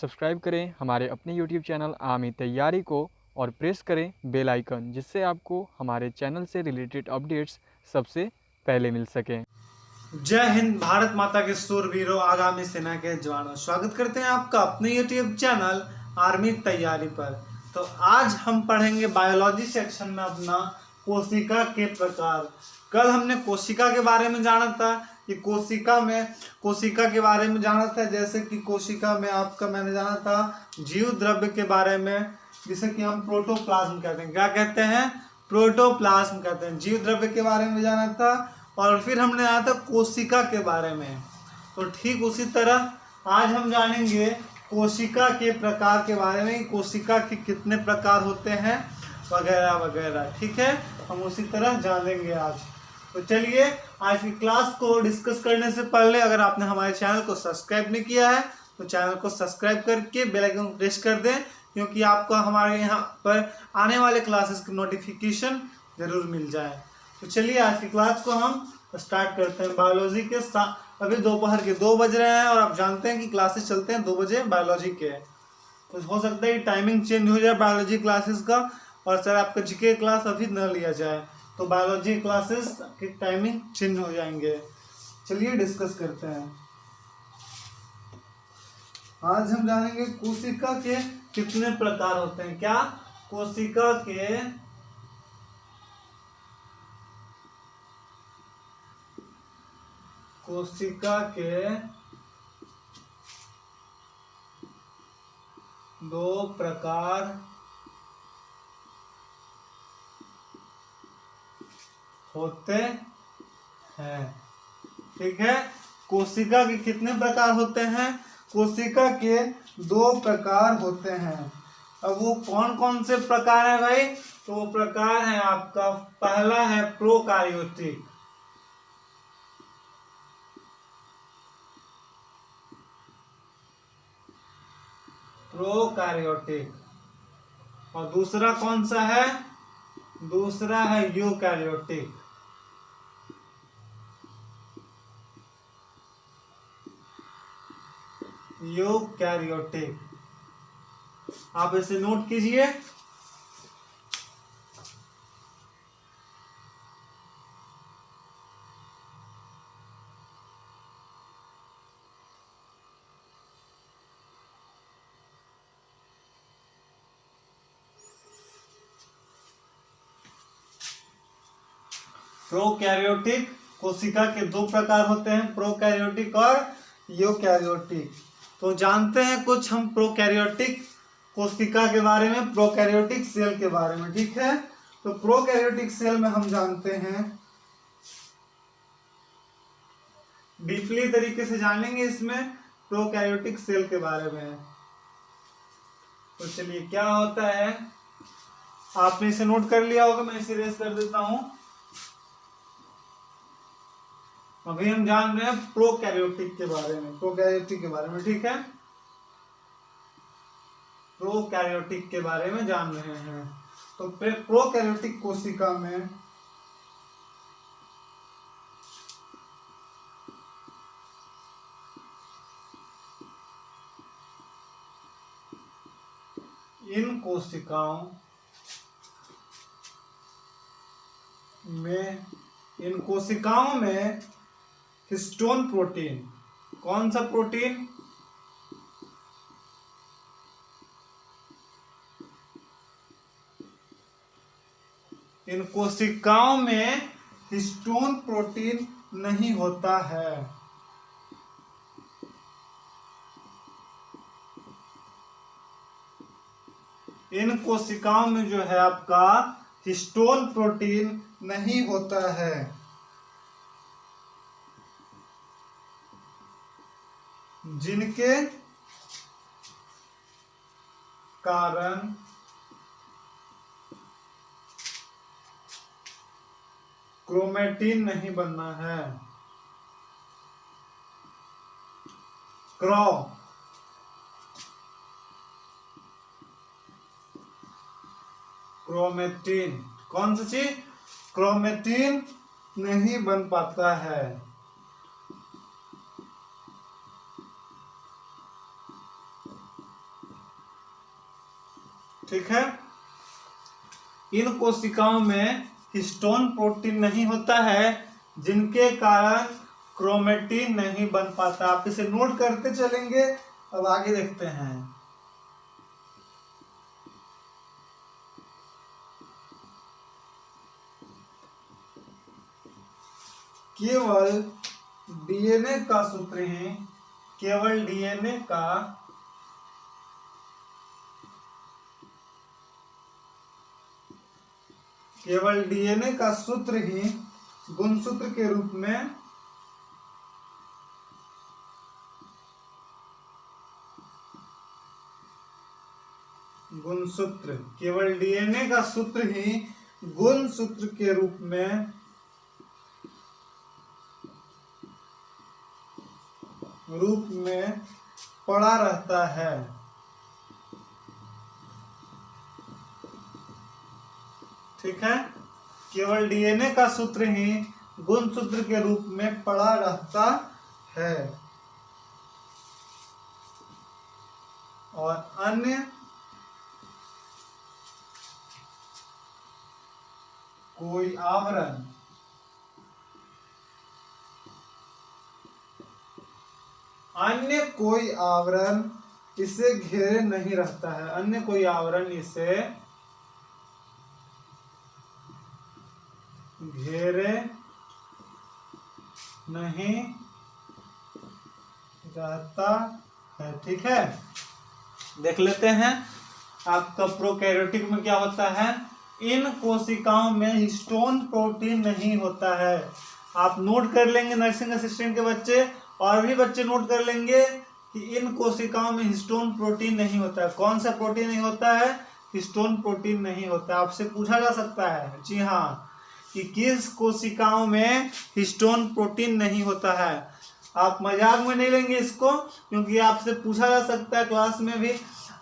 Subscribe करें हमारे अपने YouTube चैनल आर्मी तैयारी को और प्रेस करें बेल आइकन, जिससे आपको हमारे चैनल से रिलेटेड अपडेट्स सबसे पहले मिल सकें। जय हिंद। भारत माता के शूरवीरों, आगामी सेना के जवानों, स्वागत करते हैं आपका अपने YouTube चैनल आर्मी तैयारी पर। तो आज हम पढ़ेंगे बायोलॉजी सेक्शन में अपना कोशिका के प्रकार। कल हमने कोशिका के बारे में जाना था कि कोशिका के बारे में जाना था, जैसे कि कोशिका में आपका मैंने जाना था जीव द्रव्य के बारे में, जिसे कि हम प्रोटोप्लाज्म कहते हैं। क्या कहते हैं? प्रोटोप्लाज्म कहते हैं। जीव द्रव्य के बारे में जाना था और फिर हमने जाना था कोशिका के बारे में। तो ठीक उसी तरह आज हम जानेंगे कोशिका के प्रकार के बारे में, कोशिका के कितने प्रकार होते हैं वगैरह वगैरह। ठीक है, हम उसी तरह जानेंगे आज। तो चलिए आज की क्लास को डिस्कस करने से पहले अगर आपने हमारे चैनल को सब्सक्राइब नहीं किया है तो चैनल को सब्सक्राइब करके बेल आइकन को प्रेस कर दें, क्योंकि आपको हमारे यहाँ पर आने वाले क्लासेस की नोटिफिकेशन जरूर मिल जाए। तो चलिए आज की क्लास को हम स्टार्ट करते हैं बायोलॉजी के साथ। अभी दोपहर के 2 बज रहे हैं और आप जानते हैं कि क्लासेस चलते हैं 2 बजे बायोलॉजी के। तो हो सकता है टाइमिंग चेंज हो जाए बायोलॉजी क्लासेस का, और सर आपका जीके क्लास अभी न लिया जाए तो बायोलॉजी क्लासेस की टाइमिंग चेंज हो जाएंगे। चलिए डिस्कस करते हैं। आज हम जानेंगे कोशिका के कितने प्रकार होते हैं। क्या? कोशिका के 2 प्रकार होते हैं। ठीक है, कोशिका के कितने प्रकार होते हैं? कोशिका के 2 प्रकार होते हैं। अब वो कौन कौन से प्रकार है भाई? तो वो प्रकार है आपका, पहला है प्रोकार्योटिक। और दूसरा कौन सा है? दूसरा है यूकैरियोटिक। आप इसे नोट कीजिए। प्रोकैरियोटिक कोशिका के 2 प्रकार होते हैं, प्रोकैरियोटिक और यूकैरियोटिक। तो जानते हैं कुछ हम प्रोकैरियोटिक कोशिका के बारे में, प्रोकैरियोटिक सेल के बारे में। ठीक है, तो प्रोकैरियोटिक सेल में हम जानते हैं, डीपली तरीके से जानेंगे इसमें प्रोकैरियोटिक सेल के बारे में। तो चलिए क्या होता है, आपने इसे नोट कर लिया होगा, मैं इसे इरेज कर देता हूं। अभी हम जान रहे हैं प्रोकैरियोटिक के बारे में, ठीक है, प्रोकैरियोटिक के बारे में जान रहे हैं। तो प्रोकैरियोटिक कोशिका में इन कोशिकाओं में हिस्टोन प्रोटीन, कौन सा प्रोटीन? इन कोशिकाओं में हिस्टोन प्रोटीन नहीं होता है। इन कोशिकाओं में जो है आपका हिस्टोन प्रोटीन नहीं होता है, जिनके कारण क्रोमेटिन नहीं बनना है। क्रोमेटिन, कौन सी चीज? क्रोमेटिन नहीं बन पाता है। ठीक है। इन कोशिकाओं में हिस्टोन प्रोटीन नहीं होता है, जिनके कारण क्रोमेटिन नहीं बन पाता। आप इसे नोट करते चलेंगे। अब आगे देखते हैं। केवल डीएनए का सूत्र ही केवल डीएनए का केवल डीएनए का सूत्र ही गुणसूत्र के रूप में गुणसूत्र केवल डीएनए का सूत्र ही गुणसूत्र के रूप में पड़ा रहता है। ठीक है, केवल डीएनए का सूत्र ही गुणसूत्र के रूप में पड़ा रहता है और अन्य कोई आवरण इसे घेरे नहीं रहता है। अन्य कोई आवरण इसे घेरे नहीं रहता है। ठीक है, देख लेते हैं आपका प्रोकैरियोटिक में क्या होता है। इन कोशिकाओं में हिस्टोन प्रोटीन नहीं होता है। आप नोट कर लेंगे, नर्सिंग असिस्टेंट के बच्चे और भी बच्चे नोट कर लेंगे कि इन कोशिकाओं में हिस्टोन प्रोटीन नहीं होता है। कौन सा प्रोटीन नहीं होता है? हिस्टोन प्रोटीन नहीं होता है। आपसे पूछा जा सकता है, जी हाँ, कि किस कोशिकाओं में हिस्टोन प्रोटीन नहीं होता है। आप मजाक में नहीं लेंगे इसको, क्योंकि आपसे पूछा जा सकता है। क्लास में भी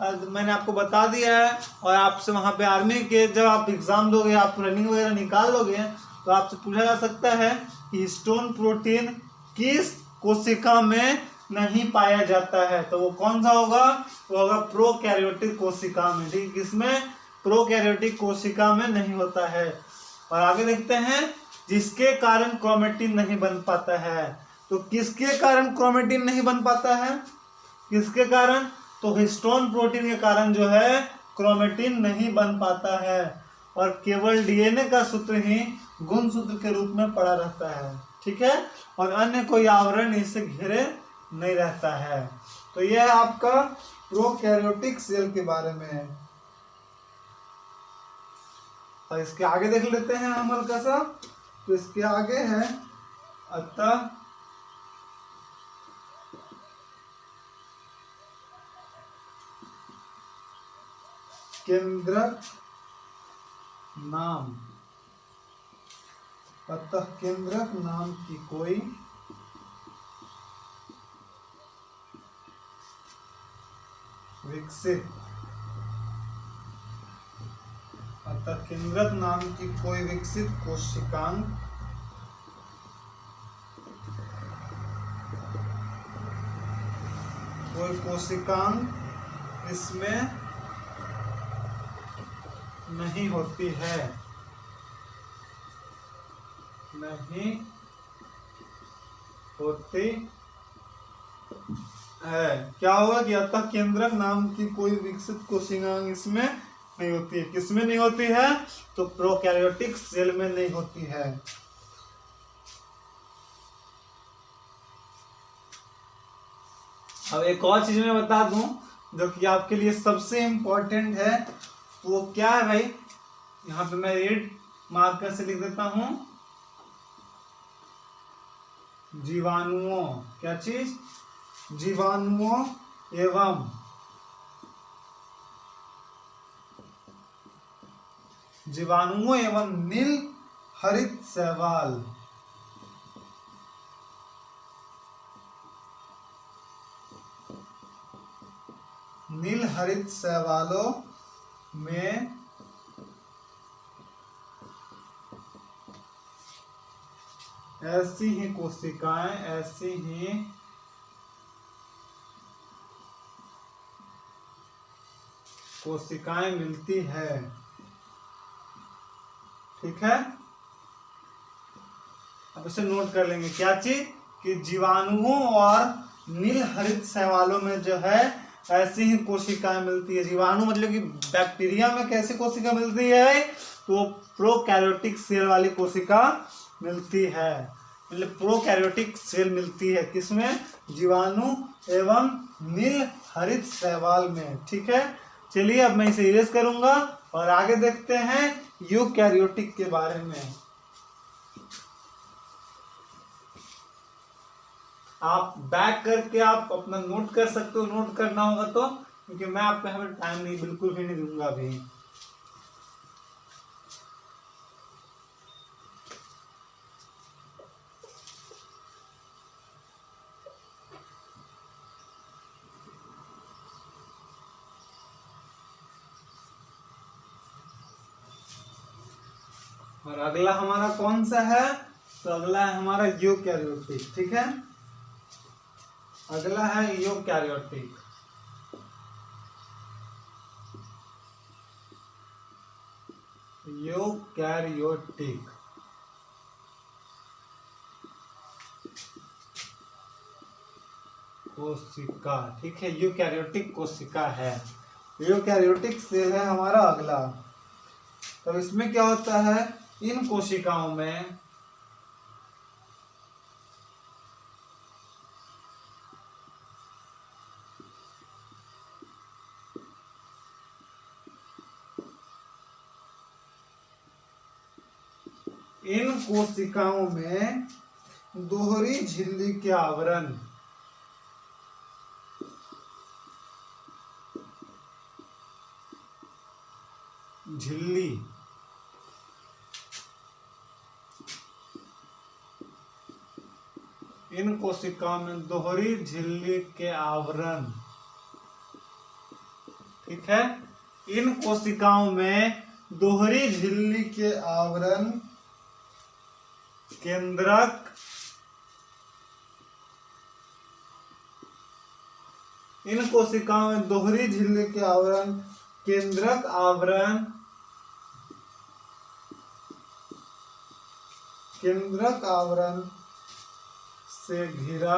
मैंने आपको बता दिया है और आपसे वहाँ पे आर्मी के जब आप एग्जाम दोगे, आप रनिंग वगैरह निकाल लोगे, तो आपसे पूछा जा सकता है कि हिस्टोन प्रोटीन किस कोशिका में नहीं पाया जाता है। तो वो कौन सा होगा? वो होगा प्रोकैरियोटिक कोशिका में। ठीक, किसमें? प्रोकैरियोटिक कोशिका में नहीं होता है। और आगे देखते हैं, जिसके कारण क्रोमेटिन नहीं बन पाता है। तो किसके कारण क्रोमेटिन नहीं बन पाता है? किसके कारण? तो हिस्टोन प्रोटीन के कारण जो है क्रोमेटिन नहीं बन पाता है और केवल डीएनए का सूत्र ही गुणसूत्र के रूप में पड़ा रहता है। ठीक है, और अन्य कोई आवरण इससे घिरे नहीं रहता है। तो यह आपका प्रोकैरियोटिक सेल के बारे में है। और इसके आगे देख लेते हैं हम हल्का सा। तो इसके आगे है अतः केंद्रक नाम। अतः केंद्रक नाम की कोई विकसित अतः केंद्रक नाम की कोई विकसित कोशिकांग इसमें नहीं होती है। नहीं होती है। क्या होगा कि अतः केंद्रक नाम की कोई विकसित कोशिकांग इसमें नहीं होती है। किसमें नहीं होती है? तो प्रोकैरियोटिक सेल में नहीं होती है। अब एक और चीज मैं बता दूं जो कि आपके लिए सबसे इंपॉर्टेंट है। वो क्या है भाई? यहाँ पे मैं रेड मार्कर से लिख देता हूं, जीवाणुओं। क्या चीज? जीवाणुओं एवं नील हरित शैवाल। नील हरित शैवालों में ऐसी ही कोशिकाएं मिलती है। ठीक है, अब इसे नोट कर लेंगे। क्या चीज? कि जीवाणुओं और नील हरित शैवालों में जो है ऐसी ही कोशिकाएं मिलती है। जीवाणु मतलब कि बैक्टीरिया में कैसी कोशिका मिलती है? तो प्रोकैरियोटिक सेल वाली कोशिका मिलती है, मतलब प्रोकैरियोटिक सेल मिलती है किसमें? जीवाणु एवं नील हरित शैवाल में। ठीक है, चलिए अब मैं इसे इरेज करूंगा और आगे देखते हैं यूकैरियोटिक के बारे में। आप बैक करके आप अपना नोट कर सकते हो, नोट करना होगा तो, क्योंकि मैं आपको यहाँ पर टाइम नहीं, बिल्कुल भी नहीं दूंगा अभी। और अगला हमारा कौन सा है? तो अगला है हमारा यूकैरियोटिक। ठीक है, अगला है यूकैरियोटिक। यूकैरियोटिक कोशिका। ठीक है, यूकैरियोटिक कोशिका है, यूकैरियोटिक सेल है हमारा अगला। तो इसमें क्या होता है? इन कोशिकाओं में दोहरी झिल्ली के आवरण, झिल्ली इन कोशिकाओं में दोहरी झिल्ली के आवरण। ठीक है, इन कोशिकाओं में दोहरी झिल्ली के आवरण केंद्रक इन कोशिकाओं में दोहरी झिल्ली के आवरण केंद्रक आवरण से घिरा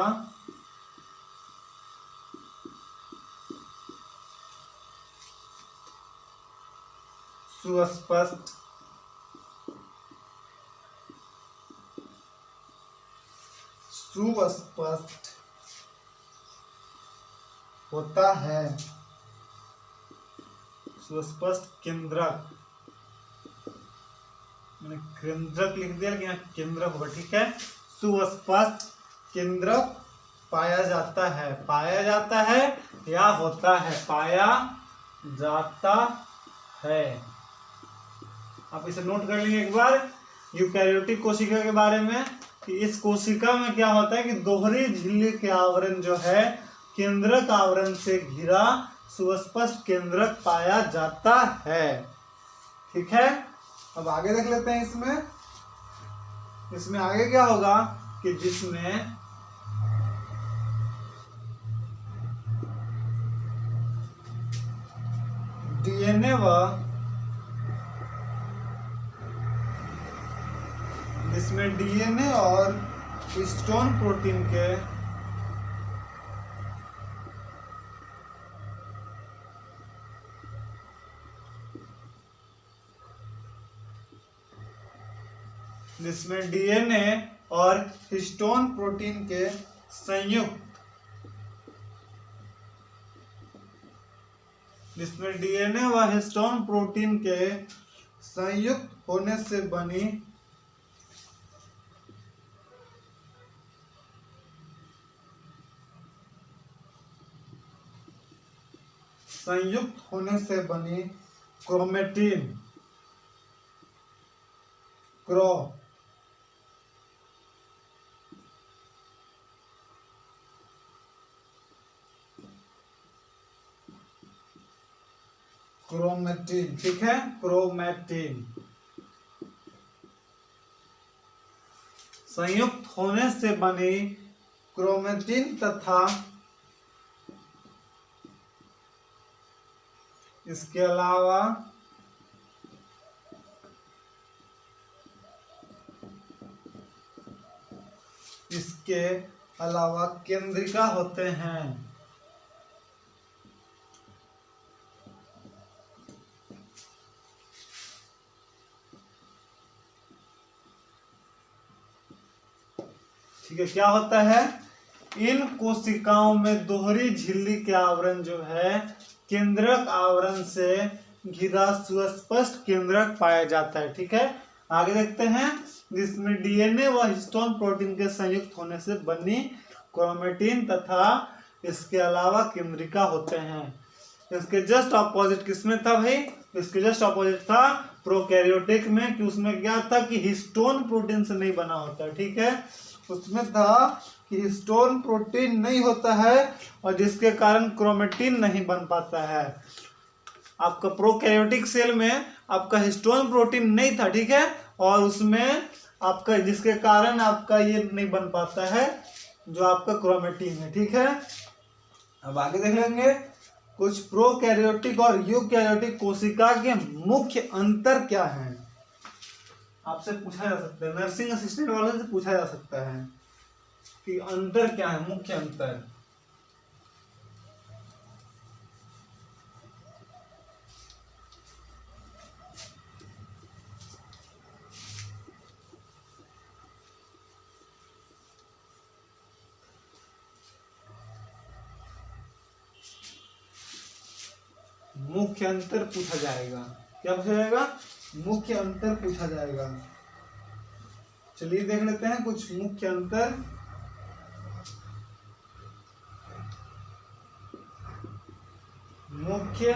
सुस्पष्ट होता है। सुस्पष्ट केंद्रक, मैंने केंद्रक लिख दिया लेकिन केंद्रक होगा। ठीक है, सुस्पष्ट केंद्रक पाया जाता है या होता है, पाया जाता है। आप इसे नोट कर लेंगे एक बार यूकैरियोटिक कोशिका के बारे में कि इस कोशिका में क्या होता है कि दोहरी झिल्ली के आवरण जो है केंद्रक आवरण से घिरा सुस्पष्ट केंद्रक पाया जाता है। ठीक है, अब आगे देख लेते हैं। इसमें आगे क्या होगा कि जिसमें डीएनए और हिस्टोन प्रोटीन के संयुक्त जिसमें डीएनए व हिस्टोन प्रोटीन के संयुक्त होने से बनी क्रोमेटिन क्रोमेटिन। ठीक है, क्रोमेटिन संयुक्त होने से बनी क्रोमेटिन तथा इसके अलावा केंद्रिका होते हैं। ठीक है, क्या होता है, इन कोशिकाओं में दोहरी झिल्ली के आवरण जो है केंद्रक आवरण से घिरा सुस्पष्ट केंद्रक पाया जाता है। ठीक है, आगे देखते हैं, जिसमें डीएनए व हिस्टोन प्रोटीन के संयुक्त होने से बनी क्रोमेटिन तथा इसके अलावा केंद्रिका होते हैं। इसके जस्ट ऑपोजिट किसमें था भाई, इसके जस्ट ऑपोजिट था प्रोकैरियोटिक में, कि उसमें क्या था कि हिस्टोन प्रोटीन से नहीं बना होता। ठीक है, उसमें था कि हिस्टोन प्रोटीन नहीं होता है और जिसके कारण क्रोमेटिन नहीं बन पाता है। आपका प्रोकैरियोटिक सेल में आपका हिस्टोन प्रोटीन नहीं था। ठीक है, और उसमें आपका जिसके कारण आपका ये नहीं बन पाता है जो आपका क्रोमेटिन है। ठीक है, अब आगे देख लेंगे कुछ प्रोकैरियोटिक और यूकैरियोटिक कोशिका के मुख्य अंतर क्या है। आपसे पूछा जा सकता है, नर्सिंग असिस्टेंट वालों से पूछा जा सकता है कि अंतर क्या है, मुख्य अंतर। मुख्य अंतर पूछा जाएगा, क्या पूछा जाएगा, मुख्य अंतर पूछा जाएगा। चलिए देख लेते हैं कुछ मुख्य अंतर। मुख्य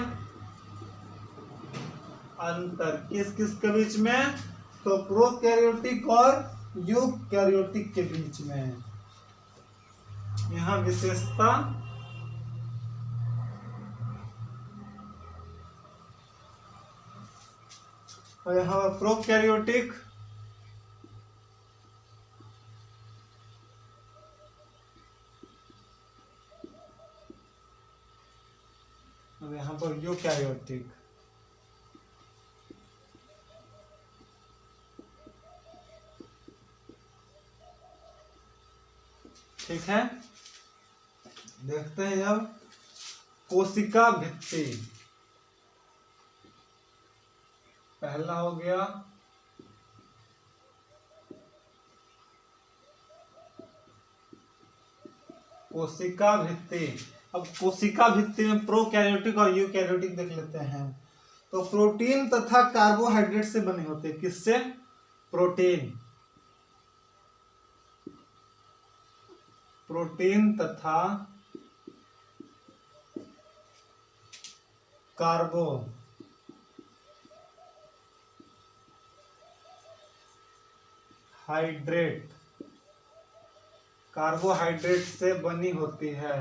अंतर किस किस के बीच में, तो प्रोकैरियोटिक और यूकैरियोटिक के बीच में। यहां विशेषता और यहाँ प्रोकैरियोटिक और यहाँ पर यूकैरियोटिक। ठीक है, देखते हैं अब कोशिका भित्ति। पहला हो गया कोशिका भित्ति। अब कोशिका भित्ति में प्रोकैरियोटिक और यूकैरियोटिक देख लेते हैं। तो प्रोटीन तथा कार्बोहाइड्रेट से बने होते हैं। किससे, प्रोटीन तथा कार्बोहाइड्रेट से बनी होती है।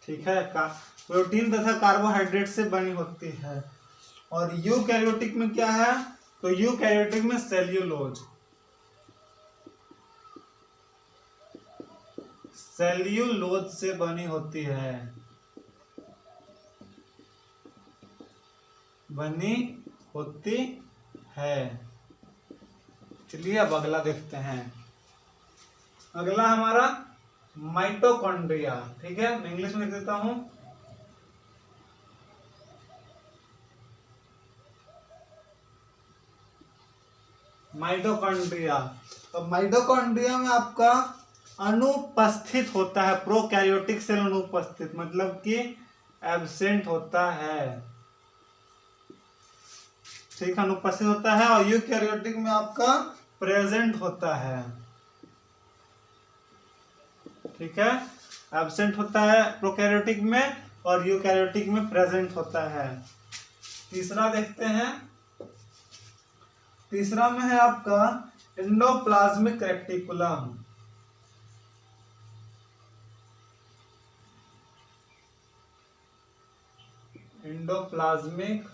ठीक है, प्रोटीन तथा कार्बोहाइड्रेट से बनी होती है। और यूकैरियोटिक में क्या है, तो यूकैरियोटिक में सेल्यूलोज से बनी होती है, चलिए अब अगला देखते हैं। अगला हमारा माइटोकॉन्ड्रिया। ठीक है, मैं इंग्लिश में लिख देता हूं। माइटोकॉन्ड्रिया। अब माइटोकॉन्ड्रिया में आपका अनुपस्थित होता है, प्रोकैरियोटिक सेल अनुपस्थित मतलब कि एब्सेंट होता है। ठीक, अनुपस्थित होता है। और यूकैरियोटिक में आपका प्रेजेंट होता है। ठीक है, एब्सेंट होता है प्रोकैरियोटिक में और यूकैरियोटिक में प्रेजेंट होता है। तीसरा देखते हैं, तीसरा में है आपका एंडोप्लाज्मिक रेटिकुलम। Endoplasmic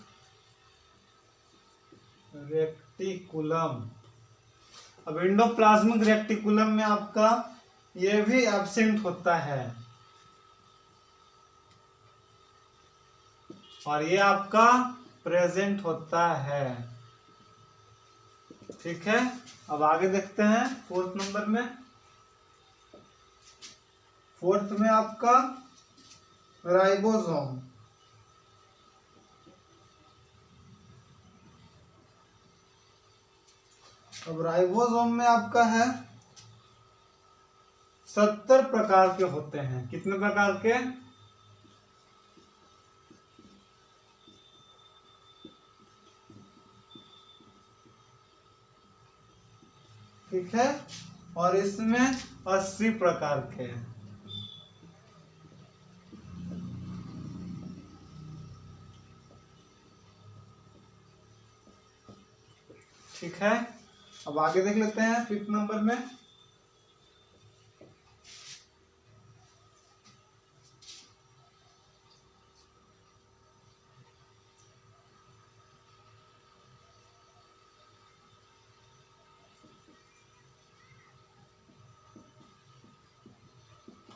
reticulum. अब एंडोप्लाज्मिक रेटिकुलम में आपका ये भी एब्सेंट होता है, और ये आपका प्रेजेंट होता है। ठीक है, अब आगे देखते हैं फोर्थ नंबर में। फोर्थ में आपका राइबोसोम। अब राइबोसोम में आपका है 70 प्रकार के होते हैं। कितने प्रकार के? ठीक है, और इसमें 80 प्रकार के हैं। ठीक है, अब आगे देख लेते हैं फिफ्थ नंबर में।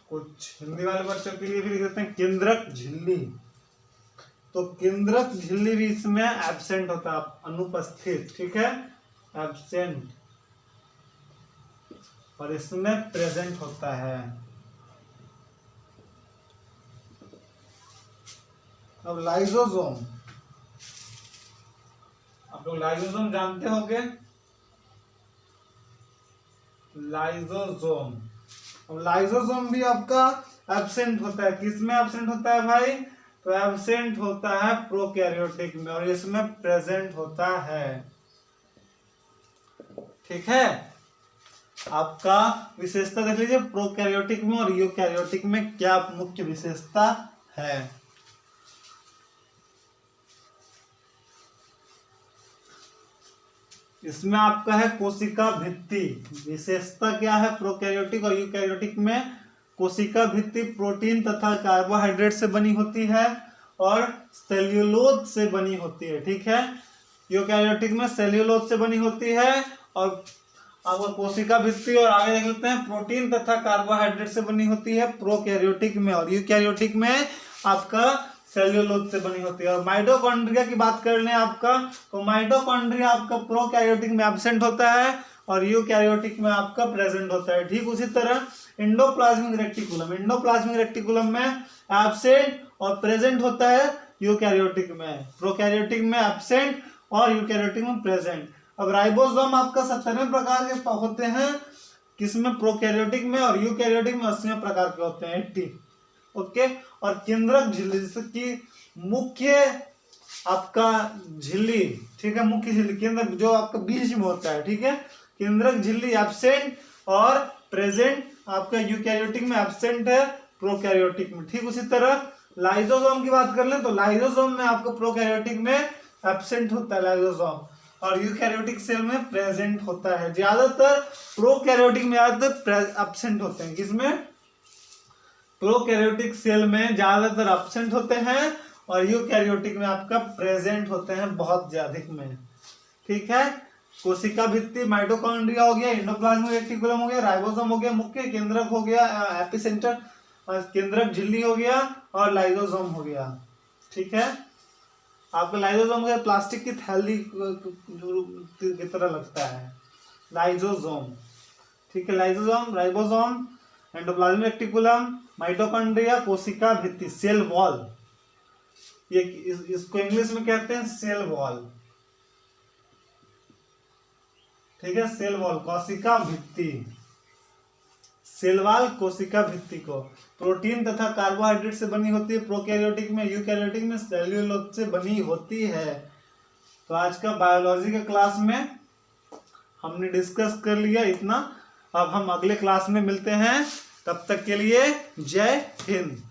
कुछ हिंदी वाले बच्चों के लिए भी लिख देते हैं केंद्रक झिल्ली। तो केंद्रक झिल्ली भी इसमें एब्सेंट होता है, अनुपस्थित। ठीक है, एब्सेंट, और इसमें प्रेजेंट होता है। अब लाइसोसोम, आप लोग लाइसोसोम जानते होंगे। लाइसोसोम, अब लाइसोसोम भी आपका एब्सेंट होता है। किसमें एब्सेंट होता है भाई? तो एब्सेंट होता है प्रोकैरियोटिक में, और इसमें प्रेजेंट होता है। ठीक है, आपका विशेषता देख लीजिए, प्रोकैरियोटिक में और यूकैरियोटिक में क्या मुख्य विशेषता है। इसमें आपका है कोशिका भित्ति। विशेषता क्या है प्रोकैरियोटिक और यूकैरियोटिक में? कोशिका भित्ति प्रोटीन तथा कार्बोहाइड्रेट से बनी होती है और सेल्यूलोज से बनी होती है। ठीक है, यूकैरियोटिक में सेल्यूलोज से बनी होती है, और आपका कोशिका भित्ति और आगे देख लेते हैं प्रोटीन तथा कार्बोहाइड्रेट से बनी होती है प्रोकैरियोटिक में, और यूकैरियोटिक में आपका सेल्यूलोज से बनी होती है। और माइटोकॉन्ड्रिया की बात कर लें आपका, तो माइटोकॉन्ड्रिया आपका प्रोकैरियोटिक में एब्सेंट होता है और यूकैरियोटिक में आपका प्रेजेंट होता है। ठीक उसी तरह एंडोप्लाज्मिक रेटिकुलम, एंडोप्लाज्मिक रेटिकुलम में एब्सेंट और प्रेजेंट होता है यूकैरियोटिक में, प्रोकैरियोटिक में एब्सेंट और यूकैरियोटिक में प्रेजेंट। अब राइबोसोम आपका 70वें प्रकार के होते हैं, किसमें? प्रोकैरियोटिक में, और यूकैरियोटिक में 80वें प्रकार के होते हैं, 80। ओके, और केंद्रक झिल्ली जिसकी मुख्य आपका झिल्ली, ठीक है, मुख्य झिल्ली केंद्र जो आपका बीच में होता है। ठीक है, केंद्रक झिल्ली एब्सेंट और प्रेजेंट आपका यूकैरियोटिक में एब्सेंट है, प्रोकैरियोटिक में। ठीक उसी तरह लाइसोसोम की बात कर लें तो लाइसोसोम में आपको प्रोकैरियोटिक में एब्सेंट होता है लाइसोसोम, और यूकैरियोटिक सेल में प्रेजेंट होता है। ज्यादातर प्रोकैरियोटिक में ज्यादातर एब्सेंट होते हैं। किसमें? प्रोकैरियोटिक सेल में ज्यादातर एब्सेंट होते हैं और यूकैरियोटिक में आपका प्रेजेंट होते हैं बहुत ज्यादा में। ठीक है, कोशिका भित्ति माइटोकॉन्ड्रिया हो गया, एंडोप्लाज्मिक रेटिकुलम हो गया, राइबोसोम हो गया, मुख्य केंद्रक हो गया, एपिसेंटर केंद्रक झिल्ली हो गया, और लाइसोसोम हो गया। ठीक है, आपको लाइसोसोम का प्लास्टिक की थैली की तरह लगता है, लाइसोसोम। ठीक है, lysosome, ribosome, endoplasmic reticulum, mitochondria, कोशिका भित्ति, सेल वॉल, ये इसको इंग्लिश में कहते हैं सेल वॉल। ठीक है, सेल वॉल, कोशिका भित्ति, सेल वॉल कोशिका भित्ति को प्रोटीन तथा कार्बोहाइड्रेट से बनी होती है प्रोकैरियोटिक में, यूकैरियोटिक में सेल्यूलोज से बनी होती है। तो आज का बायोलॉजी का क्लास में हमने डिस्कस कर लिया इतना। अब हम अगले क्लास में मिलते हैं, तब तक के लिए जय हिंद।